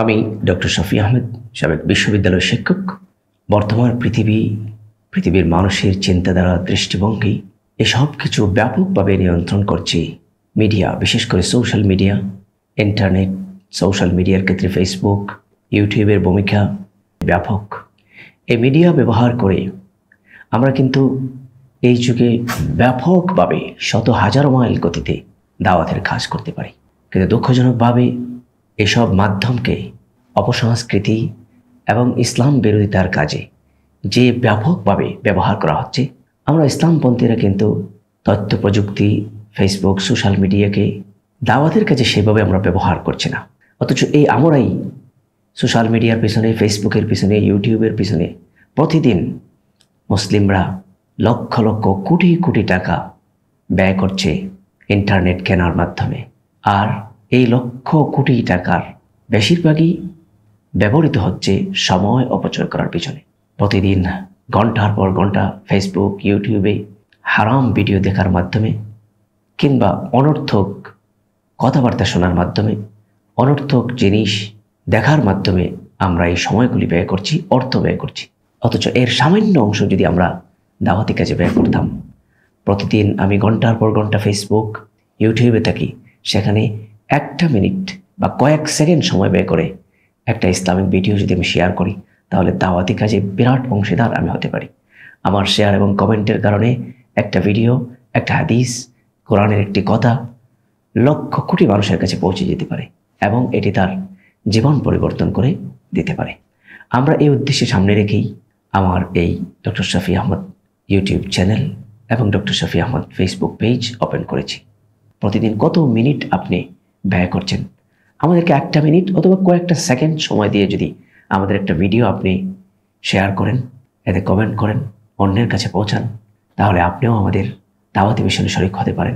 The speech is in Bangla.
আমি ডক্টর শফি আহমেদ, সাবেক বিশ্ববিদ্যালয়ের শিক্ষক। বর্তমান পৃথিবীর মানুষের চিন্তাধারা, দৃষ্টিভঙ্গি এসব কিছু ব্যাপকভাবে নিয়ন্ত্রণ করছে মিডিয়া, বিশেষ করে সোশ্যাল মিডিয়া, ইন্টারনেট। সোশ্যাল মিডিয়ার ক্ষেত্রে ফেসবুক, ইউটিউবের ভূমিকা ব্যাপক। এই মিডিয়া ব্যবহার করে আমরা কিন্তু এই যুগে ব্যাপকভাবে শত হাজার মাইল গতিতে দাওয়াতের কাজ করতে পারি, কিন্তু দুঃখজনকভাবে এসব মাধ্যমকে অপসংস্কৃতি এবং ইসলাম বিরোধিতার কাজে যে ব্যাপকভাবে ব্যবহার করা হচ্ছে, আমরা ইসলামপন্থীরা কিন্তু তথ্য প্রযুক্তি, ফেসবুক, সোশ্যাল মিডিয়াকে দাওয়াতের কাজে সেভাবে আমরা ব্যবহার করছি না। অথচ এই আমরাই সোশ্যাল মিডিয়ার পিছনে, ফেসবুকের পিছনে, ইউটিউবের পিছনে প্রতিদিন মুসলিমরা লক্ষ লক্ষ কোটি কোটি টাকা ব্যয় করছে ইন্টারনেট কেনার মাধ্যমে। আর এই লক্ষ কোটি টাকার বেশিরভাগই ব্যবহৃত হচ্ছে সময় অপচয় করার পিছনে। প্রতিদিন ঘন্টার পর ঘন্টা ফেসবুক, ইউটিউবে হারাম ভিডিও দেখার মাধ্যমে কিংবা অনর্থক কথাবার্তা শোনার মাধ্যমে, অনর্থক জিনিস দেখার মাধ্যমে আমরা এই সময়গুলি ব্যয় করছি, অর্থ ব্যয় করছি। অথচ এর সামান্য অংশ যদি আমরা দাওয়াতি কাজে ব্যয় করতাম, প্রতিদিন আমি ঘন্টার পর ঘন্টা ফেসবুক, ইউটিউবে থাকি, সেখানে একটা মিনিট বা কয়েক সেকেন্ড সময় ব্যয় করে একটা ইসলামিক ভিডিও যদি আমি শেয়ার করি, তাহলে দাওয়াতি কাজে বিরাট অংশীদার আমি হতে পারি। আমার শেয়ার এবং কমেন্টের কারণে একটা ভিডিও, একটা হাদিস, কোরআনের একটি কথা লক্ষ কোটি মানুষের কাছে পৌঁছে যেতে পারে এবং এটি তার জীবন পরিবর্তন করে দিতে পারে। আমরা এই উদ্দেশ্যে সামনে রেখেই আমার এই doctor Shafi Ahmad YouTube channel এবং doctor Shafi Ahmad Facebook page open করেছি। প্রতিদিন কত মিনিট আপনি ব্যয় করছেন? আমাদেরকে একটা মিনিট অথবা কয়েকটা সেকেন্ড সময় দিয়ে যদি আমাদের একটা ভিডিও আপনি শেয়ার করেন, এতে কমেন্ট করেন, অন্যের কাছে পৌঁছান, তাহলে আপনিও আমাদের দাওয়াতি মিশনে শরীক হতে পারেন।